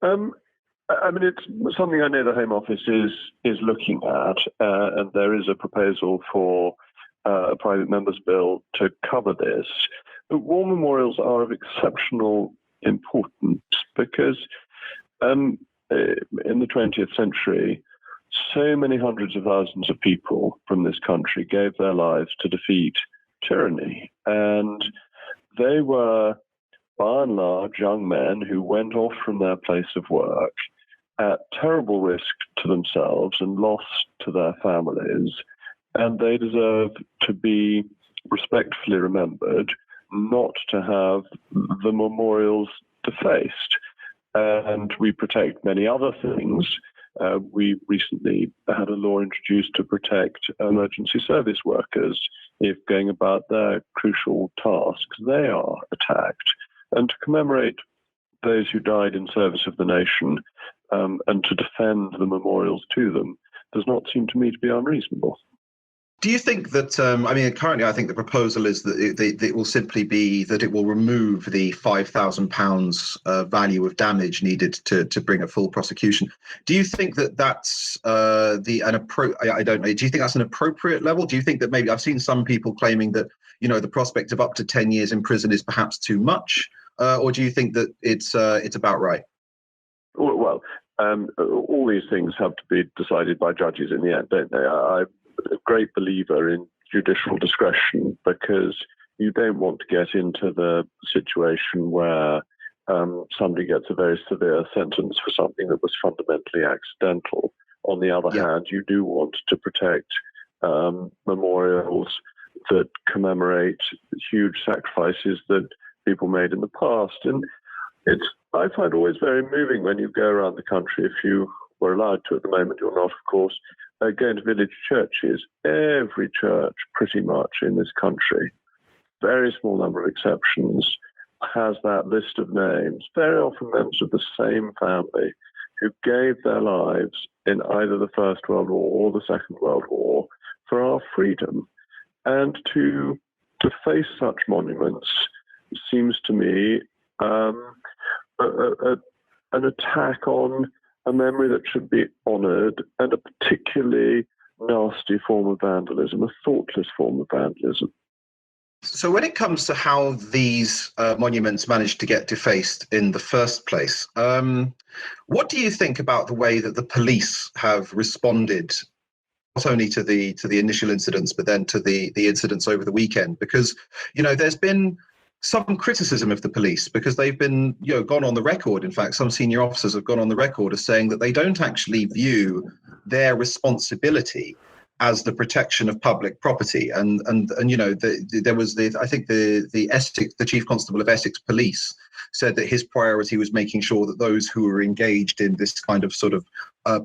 Um, it's something I know the Home Office is looking at, and there is a proposal for a private member's bill to cover this. But war memorials are of exceptional importance because in the 20th century, so many hundreds of thousands of people from this country gave their lives to defeat tyranny. And they were, by and large, young men who went off from their place of work at terrible risk to themselves and loss to their families. And they deserve to be respectfully remembered, not to have the memorials defaced. And we protect many other things. We recently had a law introduced to protect emergency service workers if going about their crucial tasks, they are attacked. And to commemorate those who died in service of the nation and to defend the memorials to them does not seem to me to be unreasonable. Do you think that, currently I think the proposal is that it will simply be that it will remove the £5,000 value of damage needed to bring a full prosecution. Do you think that that's I don't know, do you think that's an appropriate level? Do you think that maybe, I've seen some people claiming that, the prospect of up to 10 years in prison is perhaps too much? Or do you think that it's about right? Well, all these things have to be decided by judges in the end, don't they? I'm a great believer in judicial discretion because you don't want to get into the situation where somebody gets a very severe sentence for something that was fundamentally accidental. On the other hand, you do want to protect memorials that commemorate huge sacrifices that people made in the past. And I find always very moving when you go around the country, if you were allowed to at the moment, you're not, of course, going to village churches. Every church pretty much in this country, very small number of exceptions, has that list of names, very often members of the same family who gave their lives in either the First World War or the Second World War for our freedom. And to face such monuments seems to me an attack on a memory that should be honoured, and a particularly nasty form of vandalism, a thoughtless form of vandalism. So when it comes to how these monuments managed to get defaced in the first place, what do you think about the way that the police have responded, not only to the initial incidents, but then to the incidents over the weekend? Because, there's been some criticism of the police because they've been, gone on the record. In fact, some senior officers have gone on the record as saying that they don't actually view their responsibility as the protection of public property. And there was I think the Chief Constable of Essex Police said that his priority was making sure that those who were engaged in this kind of sort of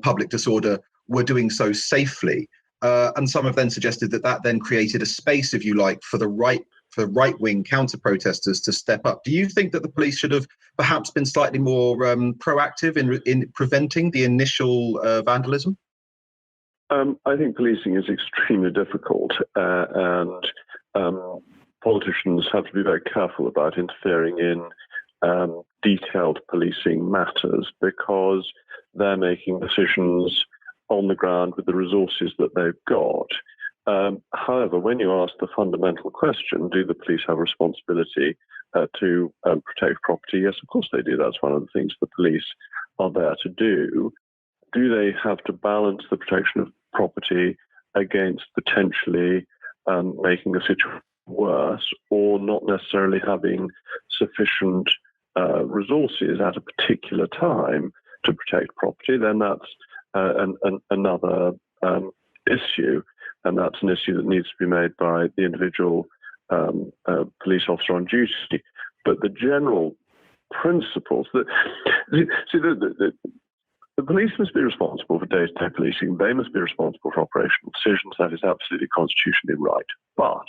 public disorder were doing so safely. And some have then suggested that then created a space, if you like, for the right-wing counter-protesters to step up. Do you think that the police should have perhaps been slightly more proactive in preventing the initial vandalism? I think policing is extremely difficult, and politicians have to be very careful about interfering in detailed policing matters because they're making decisions on the ground with the resources that they've got. However, when you ask the fundamental question, do the police have a responsibility to protect property? Yes, of course they do. That's one of the things the police are there to do. Do they have to balance the protection of property against potentially making the situation worse, or not necessarily having sufficient resources at a particular time to protect property? Then that's another issue. And that's an issue that needs to be made by the individual police officer on duty. But the general principles that the police must be responsible for day-to-day policing. They must be responsible for operational decisions. That is absolutely constitutionally right. But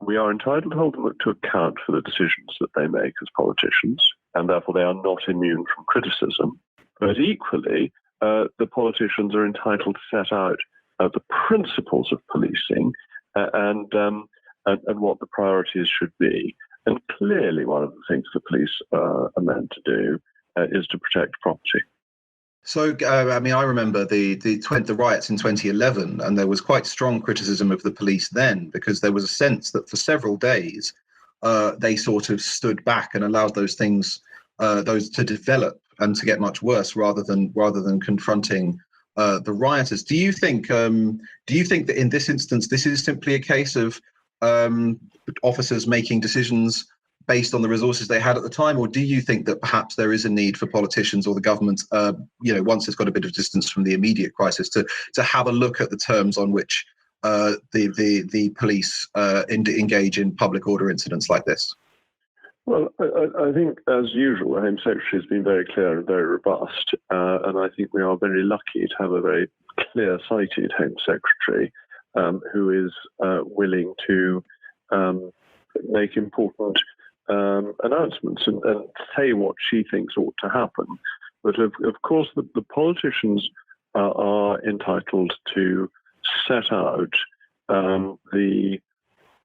we are entitled to hold them to account for the decisions that they make as politicians, and therefore they are not immune from criticism. But equally, the politicians are entitled to set out the principles of policing and what the priorities should be. And clearly one of the things the police are meant to do is to protect property. So, I remember the riots in 2011, and there was quite strong criticism of the police then, because there was a sense that for several days they sort of stood back and allowed those to develop and to get much worse rather than confronting the rioters. Do you think that in this instance this is simply a case of officers making decisions based on the resources they had at the time, or do you think that perhaps there is a need for politicians or the government, once it's got a bit of distance from the immediate crisis, to have a look at the terms on which the police engage in public order incidents like this? Well, I think, as usual, the Home Secretary has been very clear and very robust, and I think we are very lucky to have a very clear-sighted Home Secretary who is willing to make important announcements and say what she thinks ought to happen. But of course, the politicians are entitled to set out the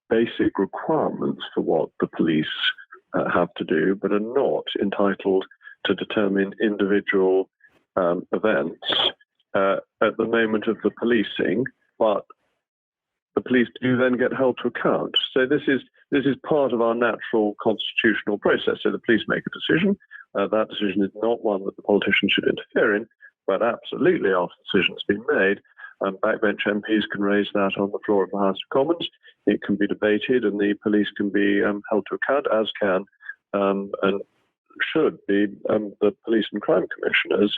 basic requirements for what the police have to do, but are not entitled to determine individual events at the moment of the policing, but the police do then get held to account. So this is part of our natural constitutional process. So the police make a decision. That decision is not one that the politicians should interfere in, but absolutely after the decision's been made, backbench MPs can raise that on the floor of the House of Commons. It can be debated, and the police can be held to account, as can and should be the police and crime commissioners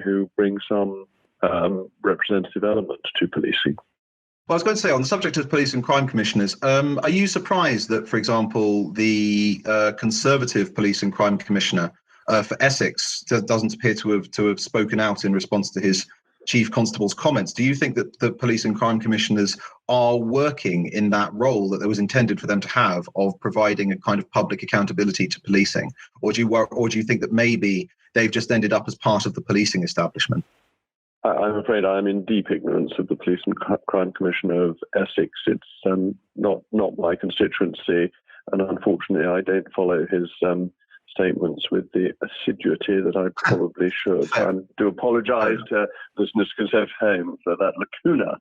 who bring some representative element to policing. Well, I was going to say, on the subject of police and crime commissioners, are you surprised that, for example, the Conservative police and crime commissioner for Essex doesn't appear to have spoken out in response to his chief constable's comments? Do you think that the police and crime commissioners are working in that role that was intended for them to have, of providing a kind of public accountability to policing, or do you think that maybe they've just ended up as part of the policing establishment? I'm afraid I'm in deep ignorance of the Police and Crime Commissioner of Essex. It's not my constituency, and unfortunately I don't follow his statements with the assiduity that I probably should. I do apologise to listeners to Conservative Home for that lacuna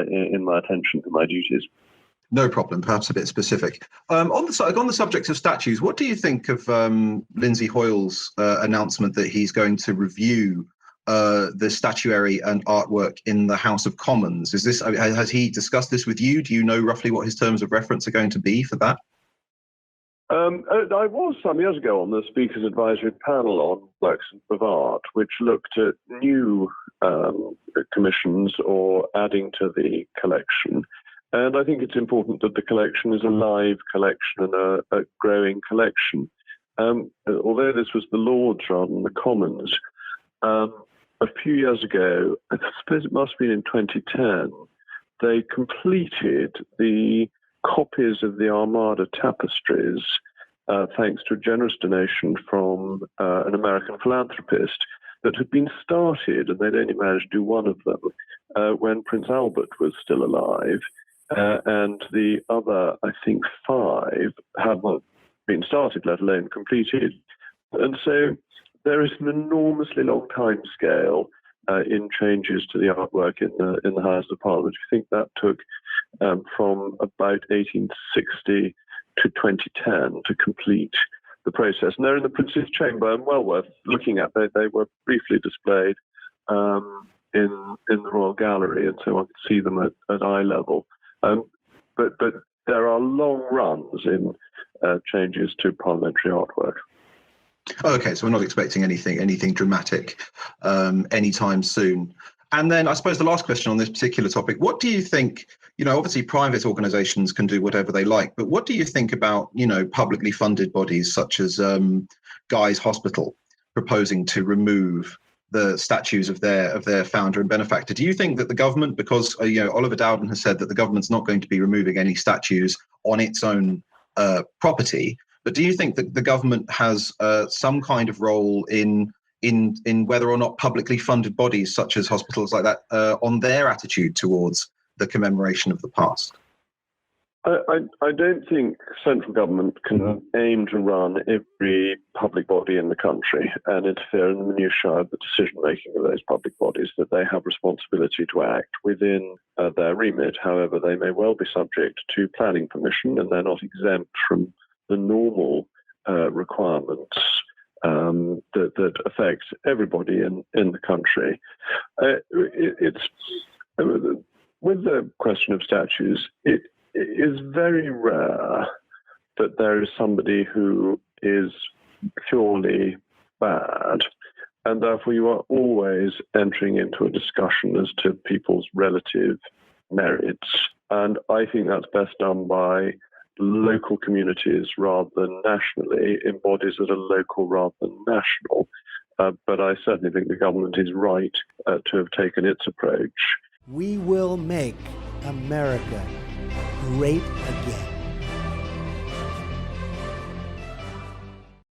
in my attention to my duties. No problem, perhaps a bit specific. On the subject of statues, what do you think of Lindsay Hoyle's announcement that he's going to review the statuary and artwork in the House of Commons? Has he discussed this with you? Do you know roughly what his terms of reference are going to be for that? I was some years ago on the Speaker's Advisory Panel on works of art, which looked at new commissions or adding to the collection. And I think it's important that the collection is a live collection and a growing collection. Although this was the Lords rather than the Commons, a few years ago, I suppose it must have been in 2010, they completed the copies of the Armada tapestries, thanks to a generous donation from an American philanthropist, that had been started, and they'd only managed to do one of them, when Prince Albert was still alive. And the other, I think, 5 hadn't been started, let alone completed. And so there is an enormously long time scale in changes to the artwork in the House of Parliament. I think that took from about 1860 to 2010 to complete the process. And they're in the Prince's Chamber, and well worth looking at. They were briefly displayed in the Royal Gallery, and so one could see them at eye level. But there are long runs in changes to parliamentary artwork. Okay, so we're not expecting anything dramatic anytime soon. And then I suppose the last question on this particular topic, what do you think, obviously private organisations can do whatever they like, but what do you think about, publicly funded bodies such as Guy's Hospital proposing to remove the statues of their founder and benefactor? Do you think that the government, because Oliver Dowden has said that the government's not going to be removing any statues on its own property, but do you think that the government has some kind of role in whether or not publicly funded bodies such as hospitals like that on their attitude towards the commemoration of the past? I don't think central government can aim to run every public body in the country and interfere in the minutiae of the decision-making of those public bodies, that they have responsibility to act within their remit. However, they may well be subject to planning permission, and they're not exempt from the normal requirements that affect everybody in the country. With the question of statues, it is very rare that there is somebody who is purely bad, and therefore you are always entering into a discussion as to people's relative merits. And I think that's best done by local communities rather than nationally, in bodies that are local rather than national. But I certainly think the government is right to have taken its approach. We will make America great again.